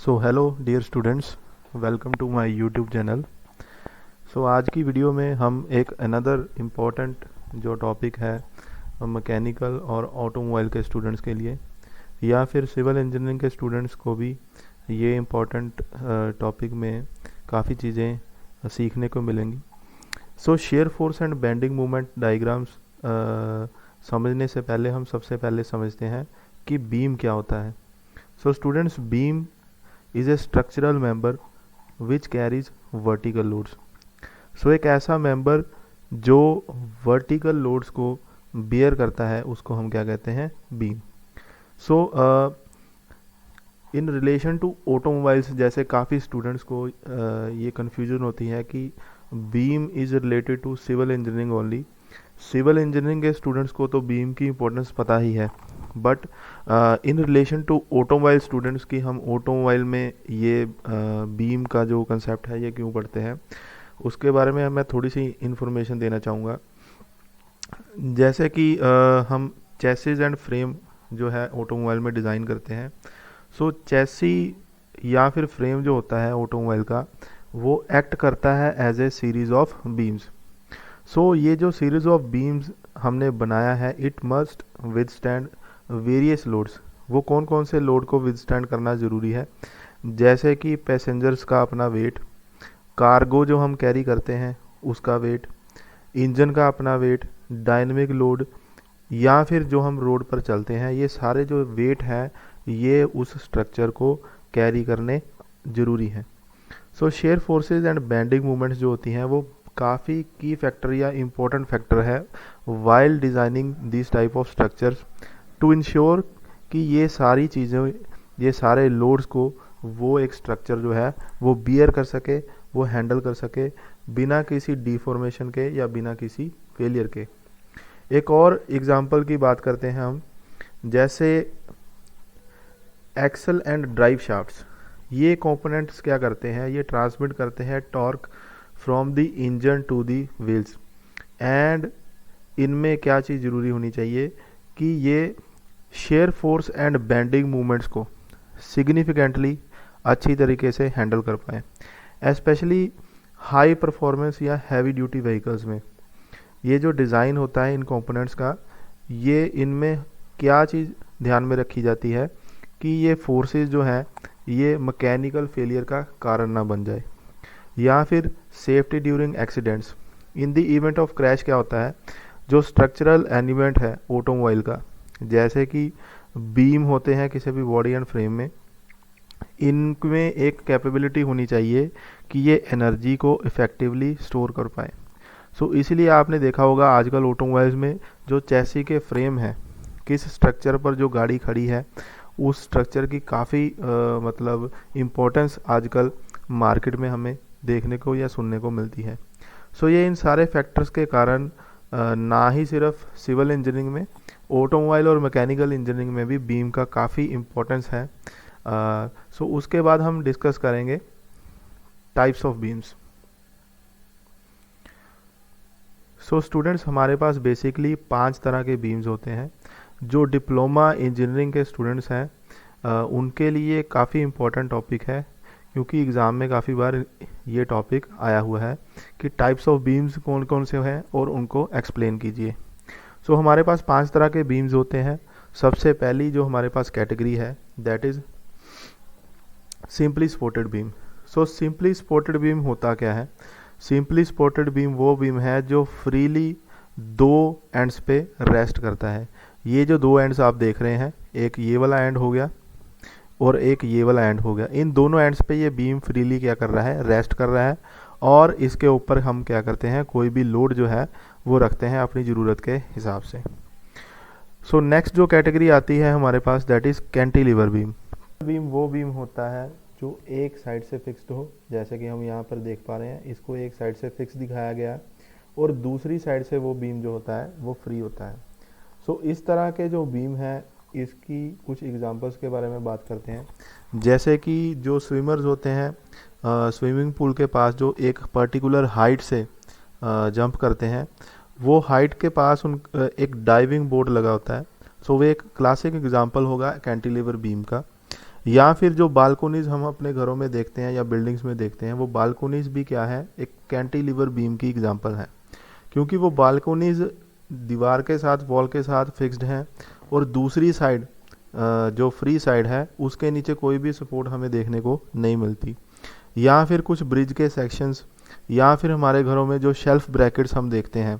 So hello dear students, welcome to my YouTube channel. So आज की video में हम एक अनदर इम्पॉर्टेंट जो टॉपिक है मैकेनिकल और ऑटोमोबाइल के स्टूडेंट्स के लिए या फिर सिविल इंजीनियरिंग के स्टूडेंट्स को भी ये इम्पॉर्टेंट टॉपिक में काफ़ी चीज़ें सीखने को मिलेंगी। सो shear force and bending moment diagrams समझने से पहले हम सबसे पहले समझते हैं कि बीम क्या होता है। So students, beam is a structural member which carries vertical loads। सो एक ऐसा मेंबर जो वर्टिकल लोड्स को बियर करता है उसको हम क्या कहते हैं, beam. So in relation to automobiles, जैसे काफ़ी स्टूडेंट्स को ये कन्फ्यूजन होती है कि beam is related to civil engineering only. Civil engineering के स्टूडेंट्स को तो बीम की इम्पोर्टेंस पता ही है, but in relation to automobile students की हम ऑटोमोबाइल में ये बीम का जो कंसेप्ट है ये क्यों पढ़ते हैं उसके बारे में मैं थोड़ी सी इन्फॉर्मेशन देना चाहूँगा। जैसे कि हम चेसिस एंड फ्रेम जो है ऑटोमोबाइल में डिज़ाइन करते हैं। सो चेसी या फिर फ्रेम जो होता है ऑटोमोबाइल का वो एक्ट करता है as a series of beams. So ये जो सीरीज़ ऑफ बीम्स हमने बनाया है, it must withstand various loads. वो कौन कौन से लोड को विदस्टैंड करना ज़रूरी है, जैसे कि पैसेंजर्स का अपना वेट, कार्गो जो हम कैरी करते हैं उसका वेट, इंजन का अपना वेट, डायनेमिक लोड, या फिर जो हम रोड पर चलते हैं, ये सारे जो वेट हैं ये उस स्ट्रक्चर को कैरी करने ज़रूरी हैं। So shear forces and bending movements जो होती हैं वो काफ़ी की फैक्टर या इम्पोर्टेंट फैक्टर है while designing this type of structures to ensure कि ये सारी चीज़ें, ये सारे लोड्स को वो एक स्ट्रक्चर जो है वो बियर कर सके, वो हैंडल कर सके बिना किसी डिफॉर्मेशन के या बिना किसी फेलियर के। एक और एग्जांपल की बात करते हैं हम, जैसे एक्सल एंड ड्राइव शाफ्ट्स। ये कंपोनेंट्स क्या करते हैं, ये ट्रांसमिट करते हैं torque from the engine to the wheels. And इनमें क्या चीज़ ज़रूरी होनी चाहिए कि ये shear force and bending movements को सिग्निफिकेंटली अच्छी तरीके से हैंडल कर पाएँ, स्पेशली हाई परफॉर्मेंस या हैवी ड्यूटी व्हीकल्स में। ये जो डिज़ाइन होता है इन कंपोनेंट्स का, ये इनमें क्या चीज़ ध्यान में रखी जाती है कि ये फोर्सेस जो हैं ये मैकेनिकल फेलियर का कारण ना बन जाए, या फिर safety during accidents. In the event of crash क्या होता है, जो स्ट्रक्चरल एलिमेंट है ऑटोमोबाइल का, जैसे कि बीम होते हैं किसी भी बॉडी एंड फ्रेम में, इनमें एक कैपेबिलिटी होनी चाहिए कि ये एनर्जी को इफ़ेक्टिवली स्टोर कर पाए। सो इसीलिए आपने देखा होगा आजकल ऑटोमोबाइल्स में जो चैसी के फ्रेम है, किस स्ट्रक्चर पर जो गाड़ी खड़ी है उस स्ट्रक्चर की काफ़ी मतलब इम्पोर्टेंस आजकल मार्केट में हमें देखने को या सुनने को मिलती है। सो ये इन सारे फैक्टर्स के कारण ना ही सिर्फ सिविल इंजीनियरिंग में, ऑटोमोबाइल और मैकेनिकल इंजीनियरिंग में भी बीम का काफ़ी इम्पोर्टेंस है। सो उसके बाद हम डिस्कस करेंगे types of beams. So students, हमारे पास बेसिकली 5 तरह के बीम्स होते हैं। जो डिप्लोमा इंजीनियरिंग के स्टूडेंट्स हैं उनके लिए काफ़ी इम्पोर्टेंट टॉपिक है, क्योंकि एग्ज़ाम में काफ़ी बार ये टॉपिक आया हुआ है कि टाइप्स ऑफ बीम्स कौन कौन से हैं और उनको एक्सप्लेन कीजिए। सो हमारे पास 5 तरह के बीम्स होते हैं। सबसे पहली जो हमारे पास कैटेगरी है that is simply supported beam. So simply supported beam होता क्या है, सिंपली स्पोर्टेड बीम वो बीम है जो फ्रीली 2 एंड्स पे रेस्ट करता है। ये जो 2 एंड्स आप देख रहे हैं, एक ये वाला एंड हो गया और एक ये वाला एंड हो गया, इन दोनों एंड्स पे ये बीम फ्रीली क्या कर रहा है, रेस्ट कर रहा है। और इसके ऊपर हम क्या करते हैं, कोई भी लोड जो है वो रखते हैं अपनी ज़रूरत के हिसाब से। सो नेक्स्ट जो कैटेगरी आती है हमारे पास that is cantilever beam. Beam वो बीम होता है जो एक साइड से फिक्स्ड हो, जैसे कि हम यहाँ पर देख पा रहे हैं, इसको एक साइड से फिक्स दिखाया गया है और दूसरी साइड से वो बीम जो होता है वो फ्री होता है। सो इस तरह के जो बीम है इसकी कुछ एग्जांपल्स के बारे में बात करते हैं। जैसे कि जो स्विमर्स होते हैं स्विमिंग पूल के पास जो एक पर्टिकुलर हाइट से जंप करते हैं, वो हाइट के पास एक डाइविंग बोर्ड लगा होता है। सो वो एक क्लासिक एग्जांपल होगा कैंटिलीवर बीम का। या फिर जो बालकोनीज हम अपने घरों में देखते हैं या बिल्डिंग्स में देखते हैं, वो बालकोनीज भी क्या है, एक कैंटिलीवर बीम की एग्जांपल है, क्योंकि वो बालकोनीज दीवार के साथ, वॉल के साथ फिक्स्ड हैं, और दूसरी साइड जो फ्री साइड है उसके नीचे कोई भी सपोर्ट हमें देखने को नहीं मिलती। या फिर कुछ ब्रिज के सेक्शंस, या फिर हमारे घरों में जो शेल्फ ब्रैकेट्स हम देखते हैं,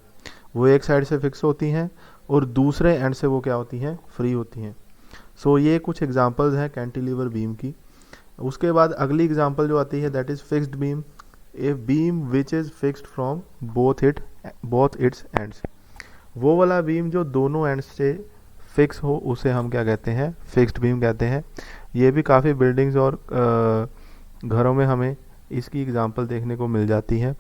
वो एक साइड से फिक्स होती हैं और दूसरे एंड से वो क्या होती हैं, फ्री होती हैं। सो ये कुछ एग्जांपल्स हैं कैंटिलीवर बीम की। उसके बाद अगली एग्जांपल जो आती है that is fixed beam, a beam which is fixed from both it's ends. वो वाला बीम जो दोनों एंड्स से फिक्स हो उसे हम क्या कहते हैं, फिक्स्ड बीम कहते हैं। ये भी काफ़ी बिल्डिंग्स और घरों में हमें इसकी एग्जांपल देखने को मिल जाती है।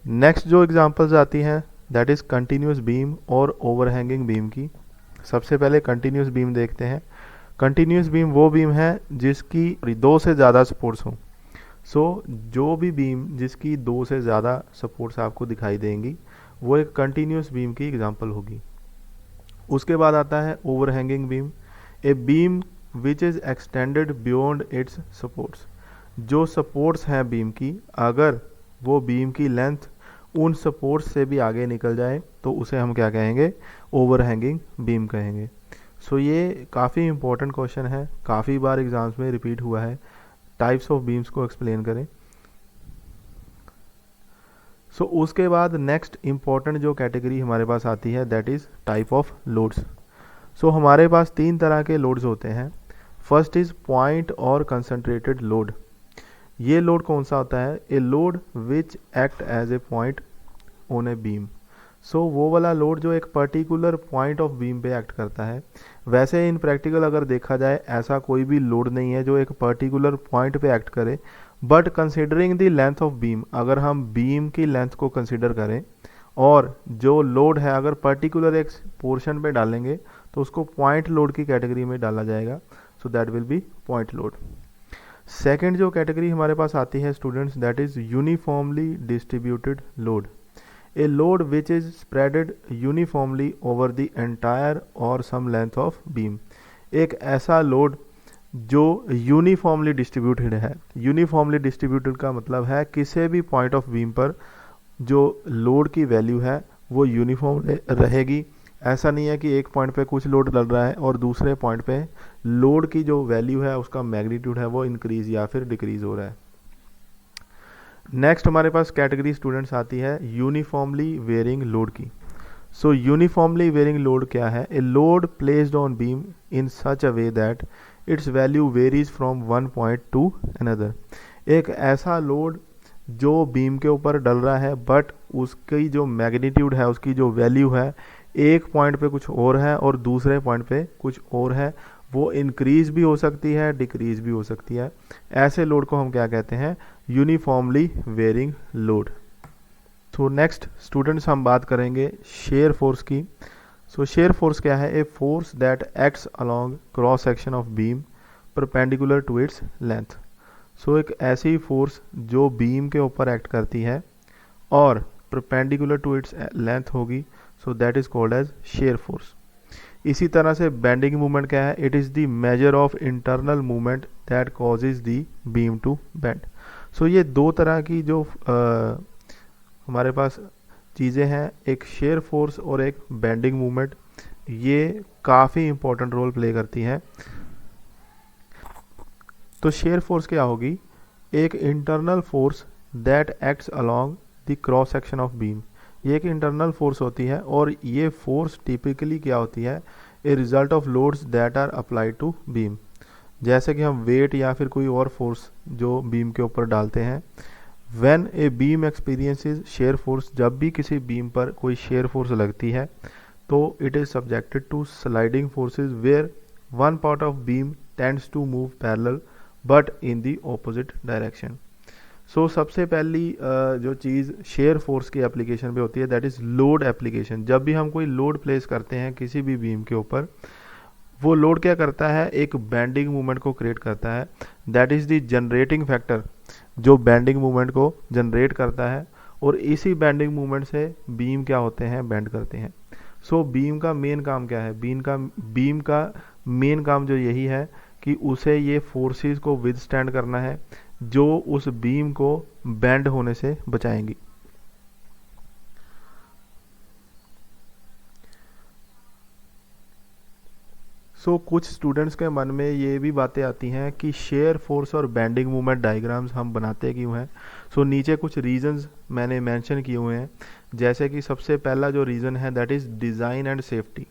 नेक्स्ट जो एग्जांपल्स आती हैं दैट इज़ कंटिन्यूस बीम और ओवरहैंगिंग बीम की। सबसे पहले कंटिन्यूस बीम देखते हैं। कंटिन्यूस बीम वो बीम है जिसकी दो से ज़्यादा सपोर्ट्स हों। सो जो भी बीम जिसकी दो से ज़्यादा सपोर्ट्स आपको दिखाई देंगी वो एक कंटिन्यूस बीम की एग्जांपल होगी। उसके बाद आता है overhanging beam, a beam which is extended beyond it's supports. जो सपोर्ट्स हैं बीम की, अगर वो बीम की लेंथ उन सपोर्ट्स से भी आगे निकल जाए तो उसे हम क्या कहेंगे, ओवरहैंगिंग बीम कहेंगे। सो ये काफ़ी इंपॉर्टेंट क्वेश्चन है, काफ़ी बार एग्जाम्स में रिपीट हुआ है। टाइप्स ऑफ बीम्स को एक्सप्लेन करें। सो उसके बाद नेक्स्ट इम्पॉर्टेंट जो कैटेगरी हमारे पास आती है that is type of loads. So हमारे पास तीन तरह के लोड्स होते हैं। फर्स्ट इज़ पॉइंट और कंसंट्रेटेड लोड। ये लोड कौन सा होता है, a load which act as a point on a beam. So वो वाला लोड जो एक पर्टिकुलर पॉइंट ऑफ बीम पे एक्ट करता है। वैसे इन प्रैक्टिकल अगर देखा जाए ऐसा कोई भी लोड नहीं है जो एक पर्टिकुलर पॉइंट पे एक्ट करे, but considering the length of beam, अगर हम बीम की लेंथ को कंसिडर करें और जो लोड है अगर पर्टिकुलर एक पोर्शन पे डालेंगे तो उसको पॉइंट लोड की कैटेगरी में डाला जाएगा। So that will be point load. Second जो कैटेगरी हमारे पास आती है students that is uniformly distributed load, A load which is spreaded uniformly over the entire और सम लेंथ ऑफ बीम। एक ऐसा लोड जो यूनिफॉर्मली डिस्ट्रीब्यूटेड है। यूनिफॉर्मली डिस्ट्रीब्यूटेड का मतलब है किसी भी पॉइंट ऑफ बीम पर जो लोड की वैल्यू है वो यूनिफॉर्म रहेगी। ऐसा नहीं है कि एक पॉइंट पे कुछ लोड डल रहा है और दूसरे पॉइंट पे लोड की जो वैल्यू है उसका मैग्नीट्यूड है वो इंक्रीज या फिर डिक्रीज हो रहा है। नेक्स्ट हमारे पास कैटेगरी स्टूडेंट्स आती है यूनिफॉर्मली वेरिंग लोड की। सो यूनिफॉर्मली वेरिंग लोड क्या है, a load placed on beam in such a way that it's value varies from one point two another. एक ऐसा लोड जो बीम के ऊपर डल रहा है बट उसकी जो मैग्नीट्यूड है, उसकी जो वैल्यू है, एक पॉइंट पे कुछ और है और दूसरे पॉइंट पे कुछ और है। वो इंक्रीज भी हो सकती है, डिक्रीज भी हो सकती है। ऐसे लोड को हम क्या कहते हैं, यूनिफॉर्मली वेरिंग लोड। तो नेक्स्ट स्टूडेंट्स हम बात करेंगे शेयर फोर्स की। सो शेयर फोर्स क्या है, a force that acts along cross section of beam perpendicular to its length. So एक ऐसी फोर्स जो बीम के ऊपर एक्ट करती है और परपेंडिकुलर टू इट्स लेंथ होगी, so that is called as shear force. इसी तरह से बेंडिंग मूवमेंट क्या है, it is the measure of internal movement that causes the beam to bend. So ये दो तरह की जो हमारे पास चीज़ें हैं, एक शेयर फोर्स और एक बेंडिंग मूवमेंट, ये काफ़ी इंपॉर्टेंट रोल प्ले करती हैं। तो शेयर फोर्स क्या होगी, एक internal force that acts along the cross section of beam. ये एक इंटरनल फोर्स होती है और ये फोर्स टिपिकली क्या होती है, a result of loads that are applied to beam. जैसे कि हम वेट या फिर कोई और फोर्स जो बीम के ऊपर डालते हैं। When a beam experiences shear force, जब भी किसी बीम पर कोई शेयर फोर्स लगती है तो it is subjected to sliding forces where one part of beam tends to move parallel but in the opposite direction. So सबसे पहली जो चीज़ शेयर फोर्स की एप्लीकेशन पे होती है दैट इज़ लोड एप्लीकेशन। जब भी हम कोई लोड प्लेस करते हैं किसी भी बीम के ऊपर, वो लोड क्या करता है, एक बेंडिंग मूवमेंट को क्रिएट करता है। That is the generating factor जो बेंडिंग मूवमेंट को जनरेट करता है और इसी बेंडिंग मूवमेंट से बीम क्या होते हैं, बेंड करते हैं। सो बीम का मेन काम क्या है, बीम का मेन काम जो यही है कि उसे ये फोर्सेस को विदस्टैंड करना है जो उस बीम को बेंड होने से बचाएंगी। कुछ स्टूडेंट्स के मन में ये भी बातें आती हैं कि शेयर फोर्स और बेंडिंग मोमेंट डायग्राम्स हम बनाते क्यों हैं। नीचे कुछ रीजंस मैंने मेंशन किए हुए हैं, जैसे कि सबसे पहला जो रीज़न है that is design and safety.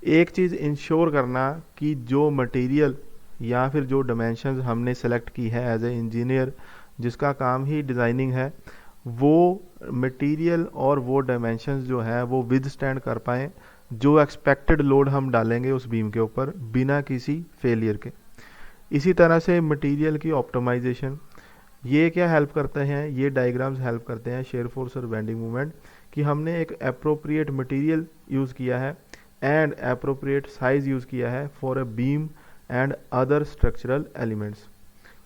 एक चीज़ इंश्योर करना कि जो मटेरियल या फिर जो डायमेंशंस हमने सेलेक्ट की है एज ए इंजीनियर जिसका काम ही डिज़ाइनिंग है, वो मटेरियल और वो डायमेंशंस जो है वो विद स्टैंड कर पाएँ जो एक्सपेक्टेड लोड हम डालेंगे उस बीम के ऊपर बिना किसी फेलियर के। इसी तरह से मटेरियल की ऑप्टिमाइजेशन, ये क्या हेल्प करते हैं, ये डायग्राम्स हेल्प करते हैं शेयर फोर्स और बेंडिंग मूवमेंट, कि हमने एक अप्रोप्रिएट मटेरियल यूज़ किया है एंड अप्रोप्रिएट साइज यूज़ किया है for a beam and other structural elements.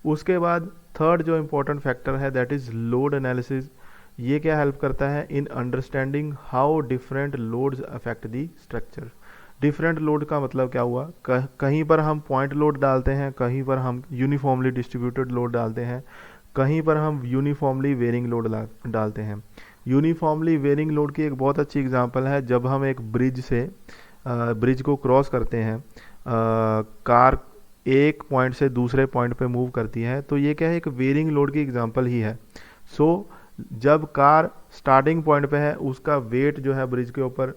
उसके बाद थर्ड जो इम्पोर्टेंट फैक्टर है दैट इज़ लोड एनालिसिस। ये क्या हेल्प करता है in understanding how different loads affect the structure. Different load का मतलब क्या हुआ, कहीं पर हम पॉइंट लोड डालते हैं, कहीं पर हम यूनिफॉर्मली डिस्ट्रीब्यूटेड लोड डालते हैं, कहीं पर हम यूनिफॉर्मली वेरिंग लोड डालते हैं। यूनिफॉर्मली वेरिंग लोड की एक बहुत अच्छी एग्जांपल है जब हम एक ब्रिज से ब्रिज को क्रॉस करते हैं, कार एक पॉइंट से दूसरे पॉइंट पे मूव करती है, तो ये क्या है, एक वेरिंग लोड की एग्जांपल ही है। जब कार स्टार्टिंग पॉइंट पे है उसका वेट जो है ब्रिज के ऊपर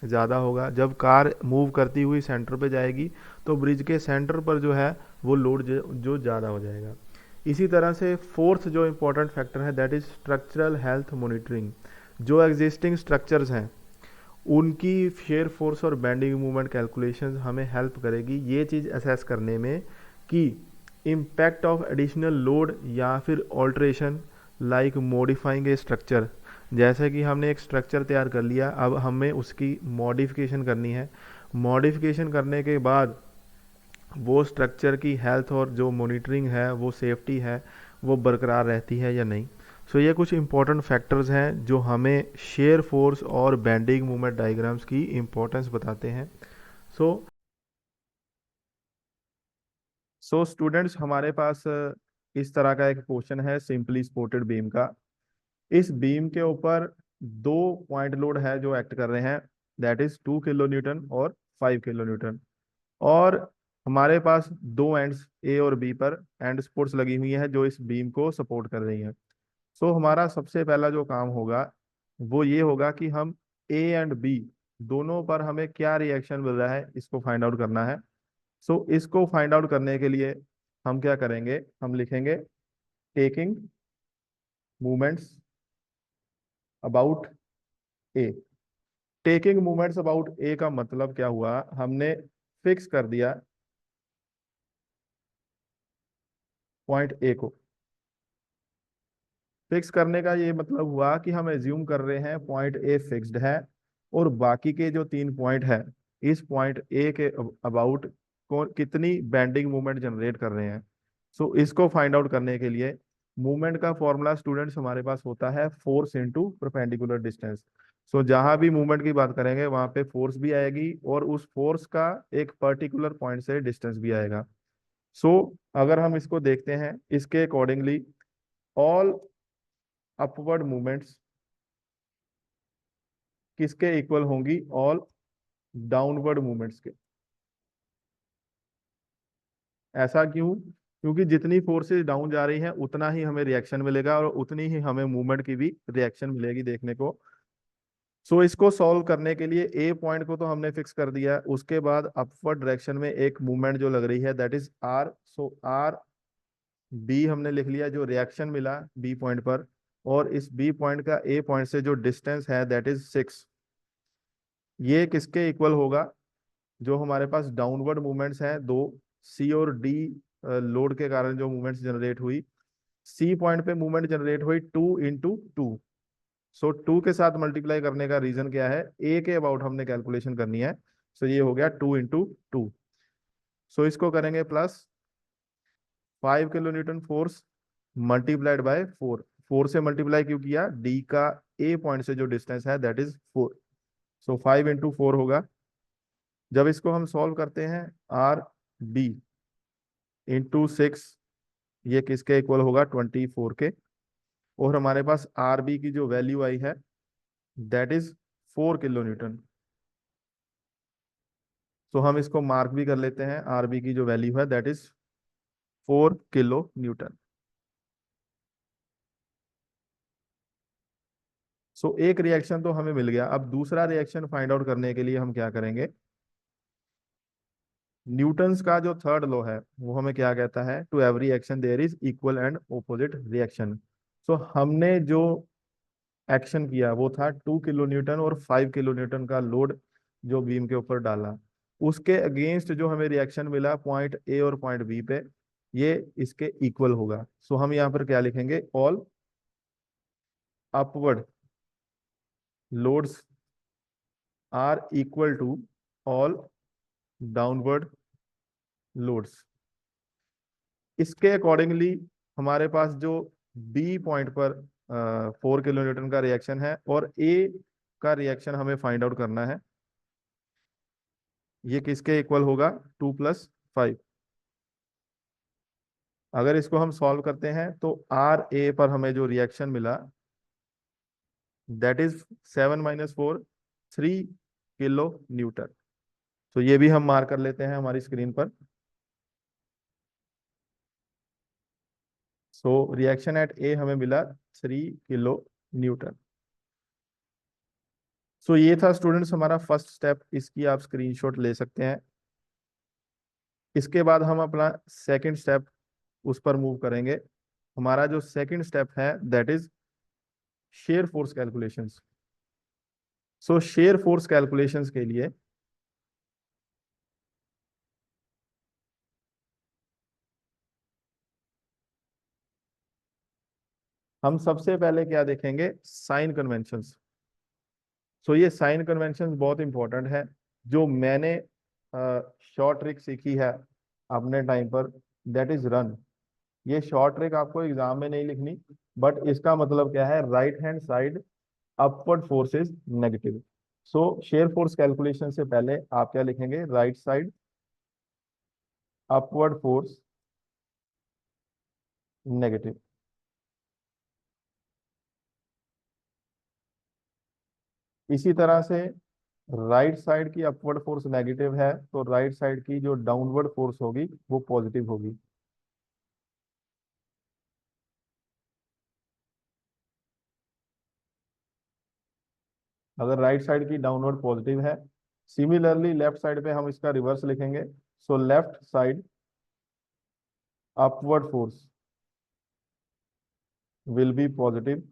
ज़्यादा होगा, जब कार मूव करती हुई सेंटर पे जाएगी तो ब्रिज के सेंटर पर जो है वो लोड जो ज़्यादा हो जाएगा। इसी तरह से फोर्थ जो इम्पोर्टेंट फैक्टर है that is structural health monitoring. जो एग्जिस्टिंग स्ट्रक्चर्स हैं उनकी शेयर फोर्स और बेंडिंग मूवमेंट कैलकुलेशंस हमें हेल्प करेगी ये चीज़ असेस करने में कि इम्पैक्ट ऑफ एडिशनल लोड या फिर ऑल्ट्रेशन लाइक मॉडिफाइंग ए स्ट्रक्चर। जैसे कि हमने एक स्ट्रक्चर तैयार कर लिया, अब हमें उसकी मॉडिफिकेशन करनी है। मॉडिफिकेशन करने के बाद वो स्ट्रक्चर की हेल्थ और जो मॉनिटरिंग है, वो सेफ्टी है, वो बरकरार रहती है या नहीं। ये कुछ इंपॉर्टेंट फैक्टर्स हैं जो हमें शेयर फोर्स और बेंडिंग मूवमेंट डायग्राम्स की इम्पोर्टेंस बताते हैं। सो स्टूडेंट्स, हमारे पास इस तरह का एक क्वेश्चन है सिंपली सपोर्टेड बीम का। इस बीम के ऊपर दो पॉइंट लोड है जो एक्ट कर रहे हैं, दैट इज 2 किलो न्यूटन और 5 किलो न्यूटन। और हमारे पास दो एंड्स ए और बी पर एंड सपोर्ट्स लगी हुई है जो इस बीम को सपोर्ट कर रही हैं। हमारा सबसे पहला जो काम होगा वो ये होगा कि हम ए एंड बी दोनों पर हमें क्या रिएक्शन मिल रहा है इसको फाइंड आउट करना है। इसको फाइंड आउट करने के लिए हम क्या करेंगे, हम लिखेंगे taking movements about A. Taking movements about A का मतलब क्या हुआ, हमने फिक्स कर दिया पॉइंट ए को। फिक्स करने का ये मतलब हुआ कि हम एज्यूम कर रहे हैं पॉइंट ए फिक्स्ड है और बाकी के जो 3 पॉइंट है इस पॉइंट ए के अबाउट कितनी बेंडिंग मूवमेंट जनरेट कर रहे हैं। इसको फाइंड आउट करने के लिए मूवमेंट का फॉर्मूला स्टूडेंट्स हमारे पास होता है फोर्स इनटू परपेंडिकुलर डिस्टेंस। जहां भी मूवमेंट की बात करेंगे वहां पे फोर्स भी आएगी और उस फोर्स का एक पर्टिकुलर पॉइंट से डिस्टेंस भी आएगा। सो अगर हम इसको देखते हैं इसके अकॉर्डिंगली ऑल अपवर्ड मूवमेंट्स किसके इक्वल होंगी, ऑल डाउनवर्ड मूवमेंट्स के। ऐसा क्यों, क्योंकि जितनी फोर्सेस डाउन जा रही हैं उतना ही हमें रिएक्शन मिलेगा और उतनी ही हमें मूवमेंट की भी रिएक्शन मिलेगी देखने को। इसको सॉल्व करने के लिए ए पॉइंट को तो हमने फिक्स कर दिया है, उसके बाद अपवर्ड डायरेक्शन में एक मूवमेंट जो लग रही है that is R. R B हमने लिख लिया जो रिएक्शन मिला बी पॉइंट पर, और इस बी पॉइंट का ए पॉइंट से जो डिस्टेंस है दैट इज 6। ये किसके इक्वल होगा, जो हमारे पास डाउनवर्ड मूवमेंट्स हैं दो, सी और डी लोड के कारण जो मूवमेंट्स जनरेट हुई, सी पॉइंट पे मूवमेंट जनरेट हुई 2 × 2। 2 के साथ मल्टीप्लाई करने का रीजन क्या है, ए के अबाउट हमने कैलकुलेशन करनी है। ये हो गया 2 × 2। इसको करेंगे plus 5 kilo Newton force multiplied by 4। 4 से मल्टीप्लाई क्यों किया, डी का ए पॉइंट से जो डिस्टेंस है दैट इज 4। 5 × 4 होगा। जब इसको हम सॉल्व करते हैं आर बी, इंटू 6, ये किसके इक्वल होगा, 24 के। और हमारे पास आर बी की जो वैल्यू आई है दैट इज 4 किलो न्यूटन। तो हम इसको मार्क भी कर लेते हैं, आर बी की जो वैल्यू है दैट इज 4 किलो न्यूटन। सो एक रिएक्शन तो हमें मिल गया। अब दूसरा रिएक्शन फाइंड आउट करने के लिए हम क्या करेंगे, न्यूटन्स का जो थर्ड लॉ है वो हमें क्या कहता है, to every action there is equal and opposite reaction. So हमने जो एक्शन किया वो था 2 किलो न्यूटन और 5 किलो न्यूटन का लोड जो बीम के ऊपर डाला, उसके अगेंस्ट जो हमें रिएक्शन मिला पॉइंट ए और पॉइंट बी पे, ये इसके इक्वल होगा। सो हम यहाँ पर क्या लिखेंगे, all upward loads are equal to all downward loads. इसके अकॉर्डिंगली हमारे पास जो बी पॉइंट पर 4 किलो न्यूटन का रिएक्शन है और ए का रिएक्शन हमें फाइंड आउट करना है, ये किसके इक्वल होगा, 2 + 5। अगर इसको हम सॉल्व करते हैं तो आर ए पर हमें जो रिएक्शन मिला दैट इज 7 - 4, 3 किलो न्यूटन। तो ये भी हम मार्क कर लेते हैं हमारी स्क्रीन पर। सो रिएक्शन एट ए हमें मिला 3 किलो न्यूटन। सो ये था स्टूडेंट्स हमारा फर्स्ट स्टेप, इसकी आप स्क्रीनशॉट ले सकते हैं। इसके बाद हम अपना सेकंड स्टेप उस पर मूव करेंगे। हमारा जो सेकंड स्टेप है that is shear force calculations. So shear force calculations के लिए हम सबसे पहले क्या देखेंगे, साइन कन्वेंशंस। सो ये साइन कन्वेंशंस बहुत इंपॉर्टेंट है। जो मैंने शॉर्ट ट्रिक सीखी है अपने टाइम पर दैट इज रन। ये शॉर्ट ट्रिक आपको एग्जाम में नहीं लिखनी, बट इसका मतलब क्या है, right hand side upward force is negative. So shear force calculation से पहले आप क्या लिखेंगे, right side upward force negative. इसी तरह से राइट साइड की अपवर्ड फोर्स नेगेटिव है तो राइट साइड की जो डाउनवर्ड फोर्स होगी वो पॉजिटिव होगी। अगर राइट साइड की डाउनवर्ड पॉजिटिव है, सिमिलरली लेफ्ट साइड पे हम इसका रिवर्स लिखेंगे। So left side upward force will be positive.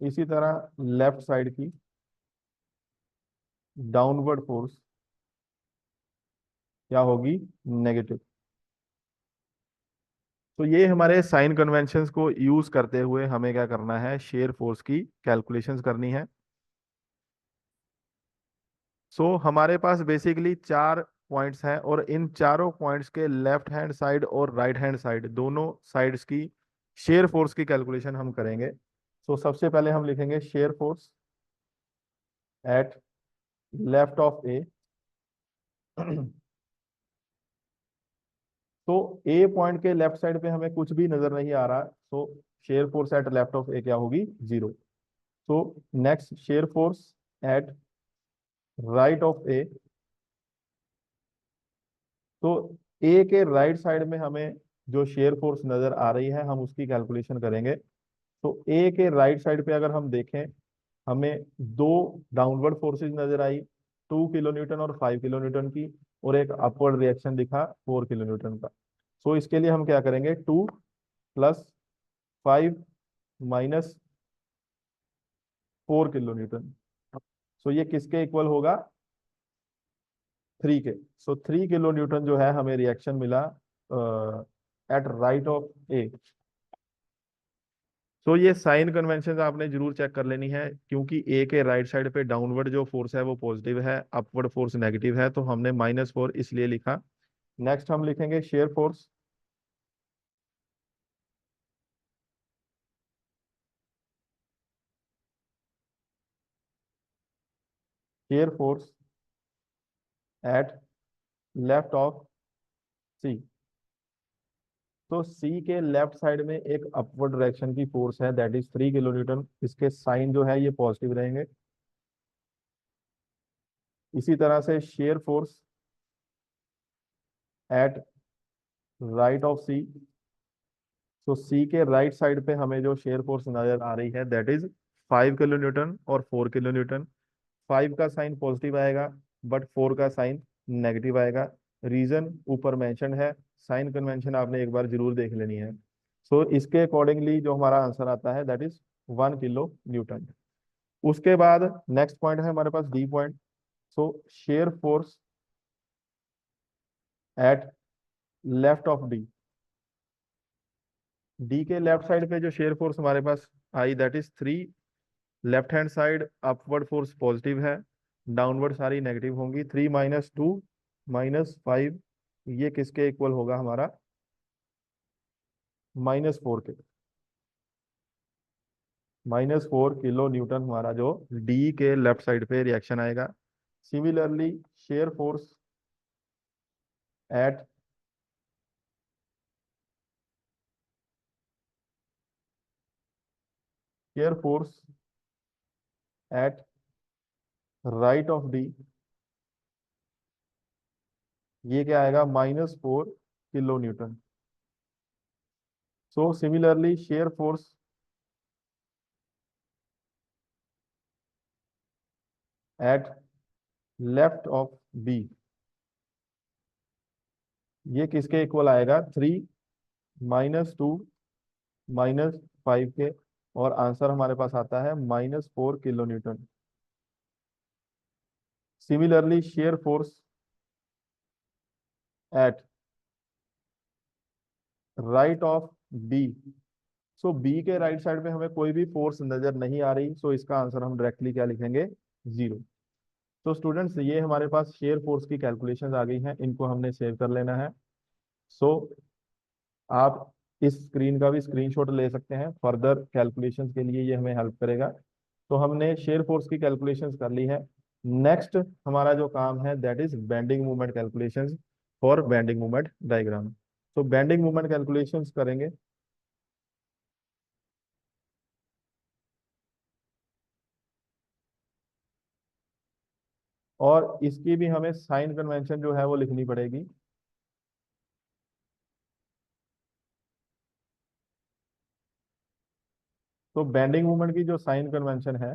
इसी तरह लेफ्ट साइड की डाउनवर्ड फोर्स क्या होगी, नेगेटिव। तो ये हमारे साइन कन्वेंशंस को यूज करते हुए हमें क्या करना है, शेयर फोर्स की कैलकुलेशंस करनी है। सो हमारे पास बेसिकली 4 पॉइंट्स हैं और इन चारों पॉइंट्स के लेफ्ट हैंड साइड और राइट हैंड साइड दोनों साइड्स की शेयर फोर्स की कैलकुलेशन हम करेंगे। सो सबसे पहले हम लिखेंगे shear force at left of A. तो ए पॉइंट के लेफ्ट साइड पे हमें कुछ भी नजर नहीं आ रहा, तो shear force at left of A क्या होगी, 0। तो next shear force at right of A. तो ए के राइट साइड में हमें जो शेयर फोर्स नजर आ रही है हम उसकी कैलकुलेशन करेंगे। तो ए के राइट साइड पे अगर हम देखें, हमें दो डाउनवर्ड फोर्सेस नजर आई, 2 किलो न्यूटन और 5 किलो न्यूटन की, और एक अपवर्ड रिएक्शन दिखा 4 किलो न्यूटन का। सो इसके लिए हम क्या करेंगे, 2 + 5 - 4 किलो न्यूटन। सो ये किसके इक्वल होगा, 3 के। सो 3 किलो न्यूटन जो है हमें रिएक्शन मिला एट राइट ऑफ ए। सो ये साइन कन्वेंशन आपने जरूर चेक कर लेनी है, क्योंकि ए के राइट साइड पे डाउनवर्ड जो फोर्स है वो पॉजिटिव है, अपवर्ड फोर्स नेगेटिव है, तो हमने -4 इसलिए लिखा। नेक्स्ट हम लिखेंगे shear force shear force at left of C. तो सी के लेफ्ट साइड में एक अपवर्ड डायरेक्शन की फोर्स है, दैट इज 3 किलो न्यूटन। इसके साइन जो है ये पॉजिटिव रहेंगे। इसी तरह से shear force at right of C. तो सी के राइट साइड पे हमें जो शेयर फोर्स नजर आ रही है दैट इज 5 किलो न्यूटन और 4 किलो न्यूटन। 5 का साइन पॉजिटिव आएगा, बट 4 का साइन नेगेटिव आएगा। रीजन ऊपर मेंशन है, साइन कन्वेंशन आपने एक बार जरूर देख लेनी है। सो इसके अकॉर्डिंगली जो हमारा आंसर आता है दैट इज 1 किलो न्यूटन। उसके बाद नेक्स्ट पॉइंट है हमारे पास D point. So shear force at left of D. D के लेफ्ट साइड पे जो शेयर फोर्स हमारे पास आई that is 3। Left hand side upward force positive है, डाउनवर्ड सारी नेगेटिव होंगी। 3 - 2 - 5, ये किसके इक्वल होगा हमारा? -4 के। -4 किलो न्यूटन हमारा जो डी के लेफ्ट साइड पे रिएक्शन आएगा। Similarly shear force at shear force at right of D, ये क्या आएगा? -4 kilo newton. So similarly shear force at left of B, ये किसके इक्वल आएगा? 3 - 2 - 5 के। और आंसर हमारे पास आता है -4 kilo newton. Similarly shear force at right of B. So B के राइट साइड में हमें कोई भी फोर्स नजर नहीं आ रही, सो इसका आंसर हम डायरेक्टली क्या लिखेंगे? 0। तो स्टूडेंट्स ये हमारे पास शेयर फोर्स की कैलकुलेशंस आ गई हैं, इनको हमने सेव कर लेना है। सो आप इस स्क्रीन का भी स्क्रीनशॉट ले सकते हैं, फर्दर कैलकुलेशंस के लिए ये हमें हेल्प करेगा। तो हमने शेयर फोर्स की कैलकुलेशंस कर ली है। नेक्स्ट हमारा जो काम है that is bending moment calculations for bending moment diagram. तो बेंडिंग मोमेंट कैलकुलेशंस करेंगे। और इसकी भी हमें साइन कन्वेंशन जो है वो लिखनी पड़ेगी। तो बेंडिंग मोमेंट की जो साइन कन्वेंशन है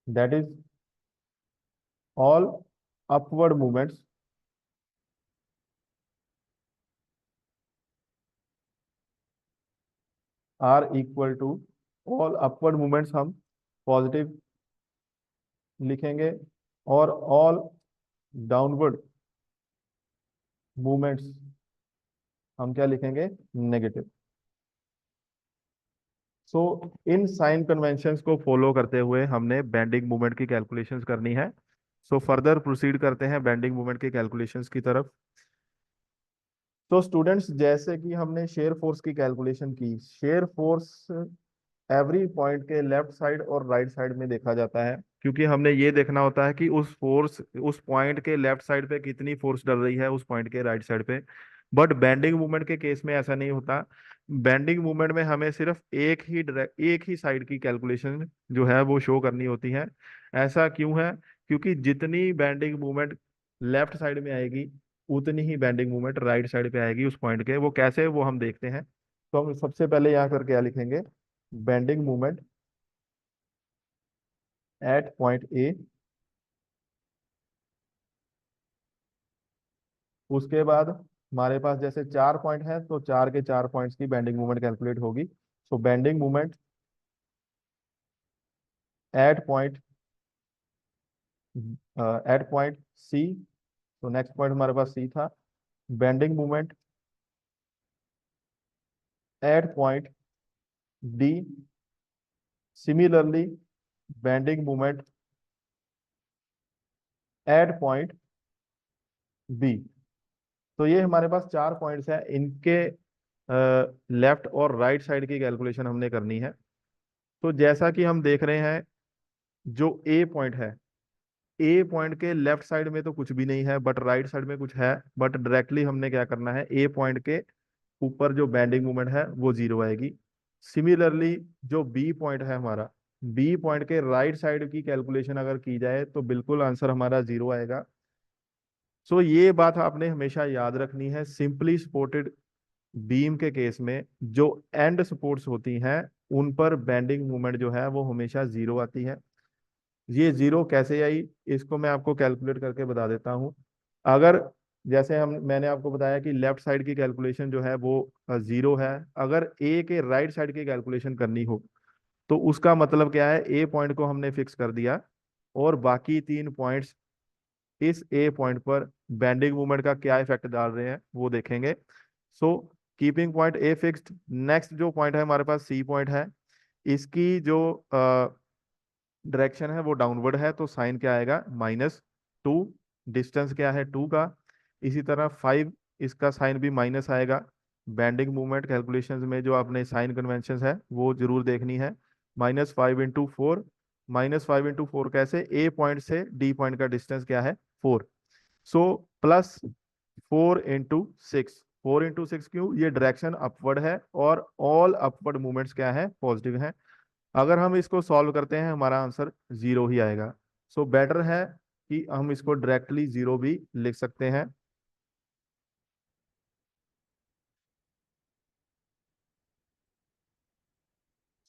that is all upward movements are equal to, all upward movements हम पॉजिटिव लिखेंगे और ऑल डाउनवर्ड मूवमेंट्स हम क्या लिखेंगे? नेगेटिव। सो इन साइन कन्वेंशंस को फॉलो करते हुए हमने बेंडिंग मूवमेंट की कैलकुलेशंस करनी है। सो फर्दर प्रोसीड करते हैं बेंडिंग मूवमेंट की कैलकुलेशंस की तरफ। तो स्टूडेंट्स जैसे कि हमने शेयर फोर्स की कैलकुलेशन की, शेयर फोर्स एवरी पॉइंट के लेफ्ट साइड और राइट साइड में देखा जाता है, क्योंकि हमने ये देखना होता है कि उस पॉइंट के लेफ्ट साइड पे कितनी फोर्स डल रही है उस पॉइंट के राइट साइड पे। बट बेंडिंग मूवमेंट के केस में ऐसा नहीं होता। बेंडिंग मूवमेंट में हमें सिर्फ एक ही साइड की कैलकुलेशन जो है वो शो करनी होती है। ऐसा क्यों है? क्योंकि जितनी बेंडिंग मूवमेंट लेफ्ट साइड में आएगी उतनी ही बेंडिंग मूवमेंट राइट साइड पे आएगी उस पॉइंट के। वो कैसे, वो हम देखते हैं। तो हम सबसे पहले यहाँ कर क्या लिखेंगे? Bending movement at point A. उसके बाद हमारे पास जैसे 4 पॉइंट है तो 4 के 4 पॉइंट्स की बेंडिंग मूवमेंट कैलकुलेट होगी। So bending movement at point at point C. तो नेक्स्ट पॉइंट हमारे पास सी था। Bending movement at point D. Similarly bending movement at point B. तो ये हमारे पास 4 पॉइंट्स हैं, इनके लेफ्ट और राइट साइड की कैलकुलेशन हमने करनी है। तो जैसा कि हम देख रहे हैं जो ए पॉइंट है, ए पॉइंट के लेफ्ट साइड में तो कुछ भी नहीं है, बट राइट साइड में कुछ है, बट डायरेक्टली हमने क्या करना है, ए पॉइंट के ऊपर जो बेंडिंग मोमेंट है वो जीरो आएगी। सिमिलरली जो बी पॉइंट है हमारा, बी पॉइंट के राइट साइड की कैलकुलेशन अगर की जाए तो बिल्कुल आंसर हमारा जीरो आएगा। सो ये बात आपने हमेशा याद रखनी है, सिंपली सपोर्टेड बीम के केस में जो एंड सपोर्ट्स होती हैं उन पर बेंडिंग मोमेंट जो है वो हमेशा जीरो आती है। ये जीरो कैसे आई, इसको मैं आपको कैलकुलेट करके बता देता हूँ। अगर जैसे हम मैंने आपको बताया कि लेफ्ट साइड की कैलकुलेशन जो है वो जीरो है, अगर ए के राइट साइड की कैलकुलेशन करनी हो तो उसका मतलब क्या है, ए पॉइंट को हमने फिक्स कर दिया और बाकी तीन पॉइंट्स इस ए पॉइंट पर बेंडिंग मोमेंट का क्या इफेक्ट डाल रहे हैं वो देखेंगे। So keeping point a fixed, next जो पॉइंट है हमारे पास सी पॉइंट है, इसकी जो डायरेक्शन है वो डाउनवर्ड है, तो साइन क्या आएगा, -2। डिस्टेंस क्या है, 2 का। इसी तरह 5, इसका साइन भी माइनस आएगा। बेंडिंग मूवमेंट कैलकुलेशंस में जो आपने साइन कन्वेंशन है वो जरूर देखनी है। -5 × 4, -5 × 4 कैसे, ए पॉइंट से डी पॉइंट का डिस्टेंस क्या है, 4। सो +4 × 6, 4 × 6 क्यों, ये डायरेक्शन अपवर्ड है और ऑल अपवर्ड मूवमेंट्स क्या है, पॉजिटिव है। अगर हम इसको सॉल्व करते हैं हमारा आंसर जीरो ही आएगा। सो बेटर है कि हम इसको डायरेक्टली जीरो भी लिख सकते हैं।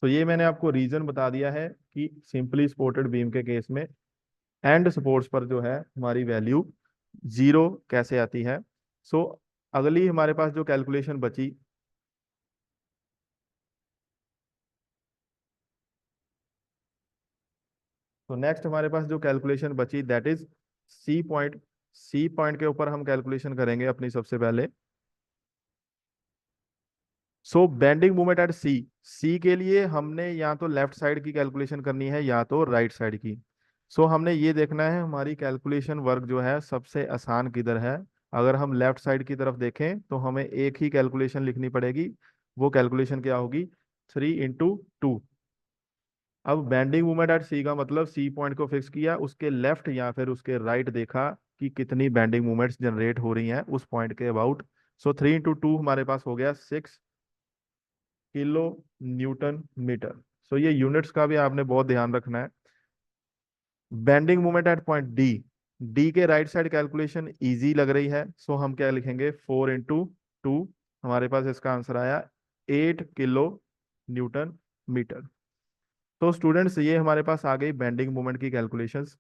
तो ये मैंने आपको रीजन बता दिया है कि सिंपली सपोर्टेड बीम के केस में एंड सपोर्ट्स पर जो है हमारी वैल्यू जीरो कैसे आती है। सो अगली हमारे पास जो कैलकुलेशन बची, तो नेक्स्ट हमारे पास जो कैलकुलेशन बची that is C point. C point के ऊपर हम कैलकुलेशन करेंगे अपनी सबसे पहले। So bending moment at C, C के लिए हमने या तो लेफ्ट साइड की कैलकुलेशन करनी है या तो राइट साइड की। सो हमने ये देखना है हमारी कैलकुलेशन वर्क जो है सबसे आसान किधर है। अगर हम लेफ्ट साइड की तरफ देखें तो हमें एक ही कैलकुलेशन लिखनी पड़ेगी। वो कैलकुलेशन क्या होगी, 3 × 2। अब बेंडिंग मोमेंट एट सी का मतलब सी पॉइंट को फिक्स किया, उसके लेफ्ट या फिर उसके राइट देखा कि कितनी बेंडिंग मोमेंट्स जनरेट हो रही हैं उस पॉइंट के अबाउट। सो 3 × 2 हमारे पास हो गया 6 kN/m। सो ये यूनिट्स का भी आपने बहुत ध्यान रखना है। Bending moment eight point D, D के राइट साइड कैलकुलेशन इजी लग रही है, सो हम क्या लिखेंगे, 4 × 2। हमारे पास इसका आंसर आया 8 kN/m। तो स्टूडेंट्स ये हमारे पास आ गई बेंडिंग मोमेंट की कैलकुलेशंस।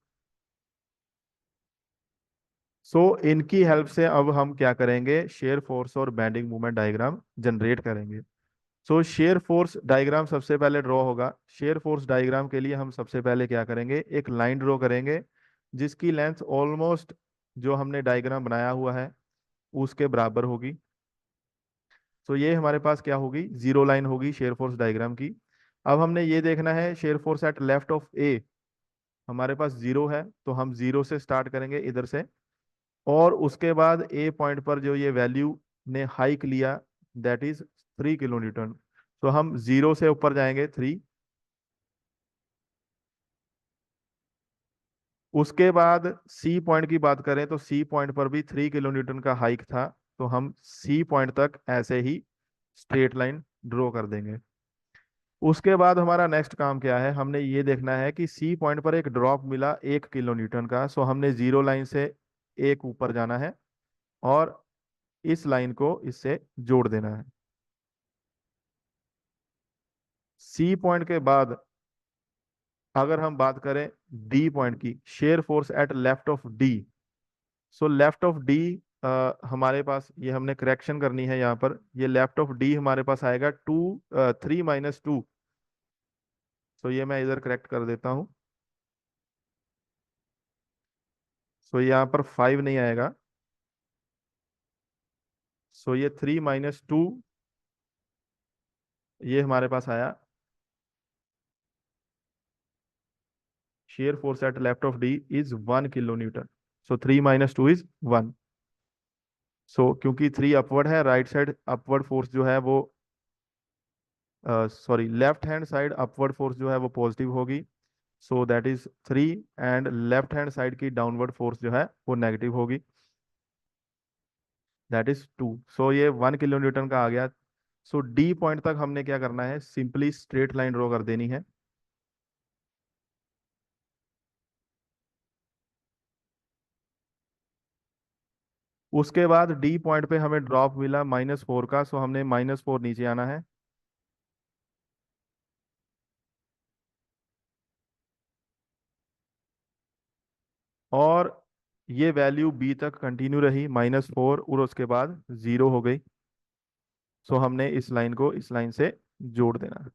सो इनकी हेल्प से अब हम क्या करेंगे, शेयर फोर्स और बेंडिंग मोमेंट डायग्राम जनरेट करेंगे। सो शेयर फोर्स डायग्राम सबसे पहले ड्रॉ होगा। शेयर फोर्स डायग्राम के लिए हम सबसे पहले क्या करेंगे, एक लाइन ड्रॉ करेंगे जिसकी लेंथ ऑलमोस्ट जो हमने डायग्राम बनाया हुआ है उसके बराबर होगी। तो ये हमारे पास क्या होगी, जीरो लाइन होगी शेयर फोर्स डायग्राम की। अब हमने ये देखना है shear force at left of A, हमारे पास जीरो है तो हम जीरो से स्टार्ट करेंगे इधर से, और उसके बाद ए पॉइंट पर जो ये वैल्यू ने हाइक लिया दैट इज 3 kN। तो हम जीरो से ऊपर जाएंगे 3। उसके बाद सी पॉइंट की बात करें तो सी पॉइंट पर भी 3 kN का हाइक था, तो हम सी पॉइंट तक ऐसे ही स्ट्रेट लाइन ड्रॉ कर देंगे। उसके बाद हमारा नेक्स्ट काम क्या है, हमने ये देखना है कि सी पॉइंट पर एक ड्रॉप मिला 1 kN का, सो हमने जीरो लाइन से एक ऊपर जाना है और इस लाइन को इससे जोड़ देना है। सी पॉइंट के बाद अगर हम बात करें डी पॉइंट की, shear force at left of D. So left of D हमारे पास, ये हमने करेक्शन करनी है यहाँ पर, ये लेफ्ट ऑफ डी हमारे पास आएगा 3 - 2। सो ये मैं इधर करेक्ट कर देता हूँ। सो यहाँ पर 5 नहीं आएगा, सो ये 3 - 2 ये हमारे पास आया। Share force at left of D is 1 kN। So 3 - 2 is 1। सो क्योंकि 3 अपवर्ड है, राइट साइड अपवर्ड फोर्स जो है वो, sorry left hand side upward force जो है वो पॉजिटिव होगी। So that is 3, and left hand side की डाउनवर्ड फोर्स जो है वो नेगेटिव होगी, दैट इज 2। सो ये 1 किलो न्यूटन का आ गया। सो डी पॉइंट तक हमने क्या करना है, सिंपली स्ट्रेट लाइन ड्रॉ कर देनी है। उसके बाद डी पॉइंट पे हमें ड्रॉप मिला -4 का, सो हमने -4 नीचे आना है। और ये वैल्यू बी तक कंटिन्यू रही -4, और उसके बाद 0 हो गई। सो हमने इस लाइन को इस लाइन से जोड़ देना है।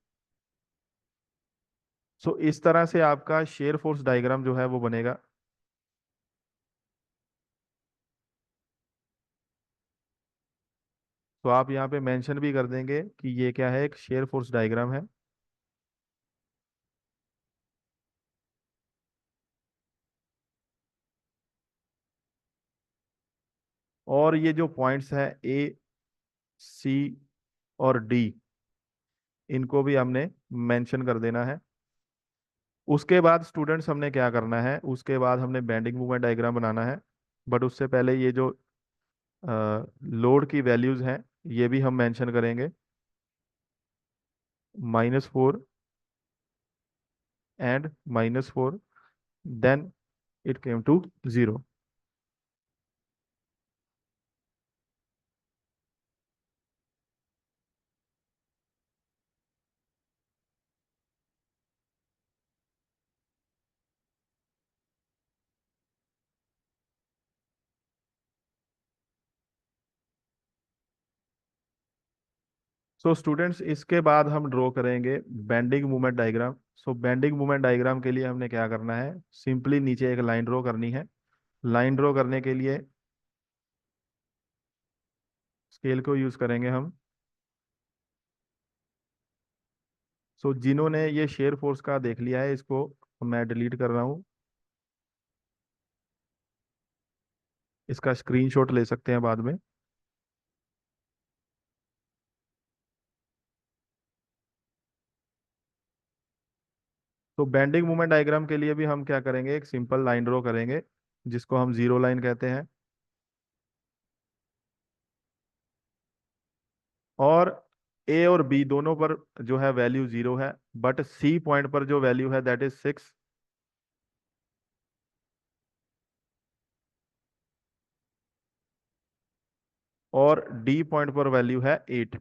सो इस तरह से आपका शेयर फोर्स डायग्राम जो है वो बनेगा। तो आप यहाँ पे मेंशन भी कर देंगे कि ये क्या है, एक शेयर फोर्स डायग्राम है। और ये जो पॉइंट्स है ए, सी और डी, इनको भी हमने मेंशन कर देना है। उसके बाद स्टूडेंट्स हमने क्या करना है, उसके बाद हमने बेंडिंग मूवमेंट डायग्राम बनाना है। बट उससे पहले ये जो लोड की वैल्यूज हैं ये भी हम मेंशन करेंगे, -4 and -4, then it came to 0। So students इसके बाद हम ड्रॉ करेंगे bending movement diagram. So bending movement diagram के लिए हमने क्या करना है, सिंपली नीचे एक लाइन ड्रॉ करनी है। लाइन ड्रॉ करने के लिए स्केल को यूज करेंगे हम। सो जिन्होंने ये शेयर फोर्स का देख लिया है, इसको मैं डिलीट कर रहा हूँ। इसका स्क्रीनशॉट ले सकते हैं बाद में। तो बेंडिंग मूवमेंट डायग्राम के लिए भी हम क्या करेंगे, एक सिंपल लाइन ड्रॉ करेंगे जिसको हम जीरो लाइन कहते हैं। और ए और बी दोनों पर जो है वैल्यू 0 है, बट सी पॉइंट पर जो वैल्यू है दैट इज 6। और डी पॉइंट पर वैल्यू है 8।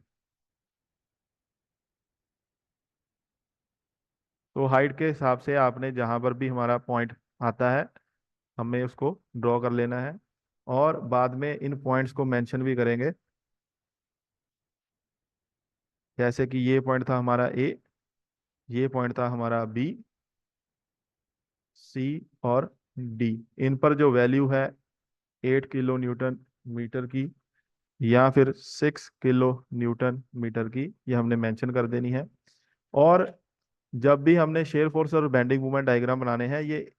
तो हाइट के हिसाब से आपने जहां पर भी हमारा पॉइंट आता है हमें उसको ड्रॉ कर लेना है। और बाद में इन पॉइंट्स को मेंशन भी करेंगे, जैसे कि ये पॉइंट था हमारा ए, ये पॉइंट था हमारा बी, सी और डी। इन पर जो वैल्यू है 8 किलो न्यूटन मीटर की या फिर 6 किलो न्यूटन मीटर की, ये हमने मेंशन कर देनी है। और जब भी हमने शेयर फोर्स और बेंडिंग मूवमेंट डायग्राम बनाने हैं, ये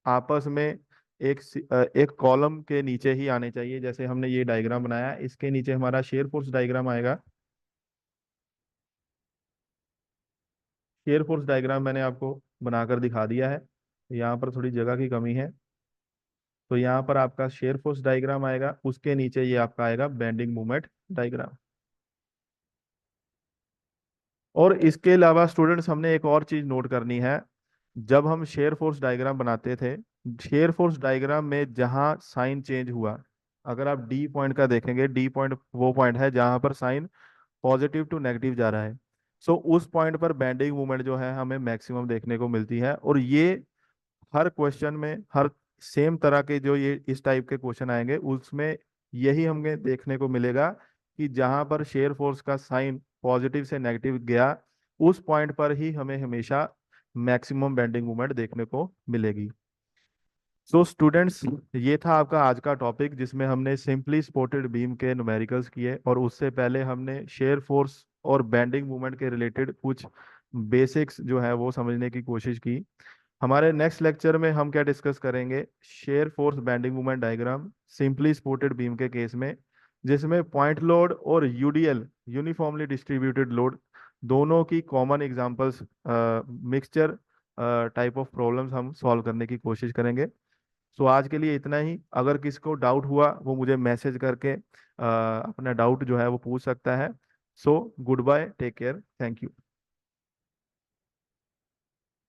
आपस में एक कॉलम के नीचे ही आने चाहिए। जैसे हमने ये डायग्राम बनाया है, इसके नीचे हमारा शेयर फोर्स डायग्राम आएगा। शेयर फोर्स डायग्राम मैंने आपको बनाकर दिखा दिया है, यहाँ पर थोड़ी जगह की कमी है। तो यहाँ पर आपका शेयर फोर्स डायग्राम आएगा, उसके नीचे ये आपका आएगा बेंडिंग मूवमेंट डायग्राम। और इसके अलावा स्टूडेंट्स हमने एक और चीज नोट करनी है। जब हम शेयर फोर्स डायग्राम बनाते थे, शेयर फोर्स डायग्राम में जहां साइन चेंज हुआ, अगर आप डी पॉइंट का देखेंगे, डी पॉइंट वो पॉइंट है जहां पर साइन पॉजिटिव टू नेगेटिव जा रहा है। सो उस पॉइंट पर बेंडिंग मूवमेंट जो है हमें मैक्सिमम देखने को मिलती है। और ये हर क्वेश्चन में, हर सेम तरह के जो ये इस टाइप के क्वेश्चन आएंगे उसमें यही हमें देखने को मिलेगा कि जहां पर शेयर फोर्स का साइन पॉजिटिव से नेगेटिव गया, उस पॉइंट पर ही हमें हमेशा मैक्सिमम बेंडिंग मूवमेंट देखने को मिलेगी। सो स्टूडेंट्स, ये था आपका आज का टॉपिक जिसमें हमने सिंपली सपोर्टेड बीम के न्यूमेरिकल्स किए, और उससे पहले हमने शेयर फोर्स और बेंडिंग मूवमेंट के रिलेटेड कुछ बेसिक्स जो है वो समझने की कोशिश की। हमारे नेक्स्ट लेक्चर में हम क्या डिस्कस करेंगे, shear force bending movement diagram simply supported beam के केस में, जिसमें पॉइंट लोड और यूडीएल यूनिफॉर्मली डिस्ट्रीब्यूटेड लोड दोनों की common examples, mixture type of problems हम सॉल्व करने की कोशिश करेंगे। सो आज के लिए इतना ही। अगर किसी को डाउट हुआ वो मुझे मैसेज करके अपना डाउट जो है वो पूछ सकता है। So good bye, take care, thank you.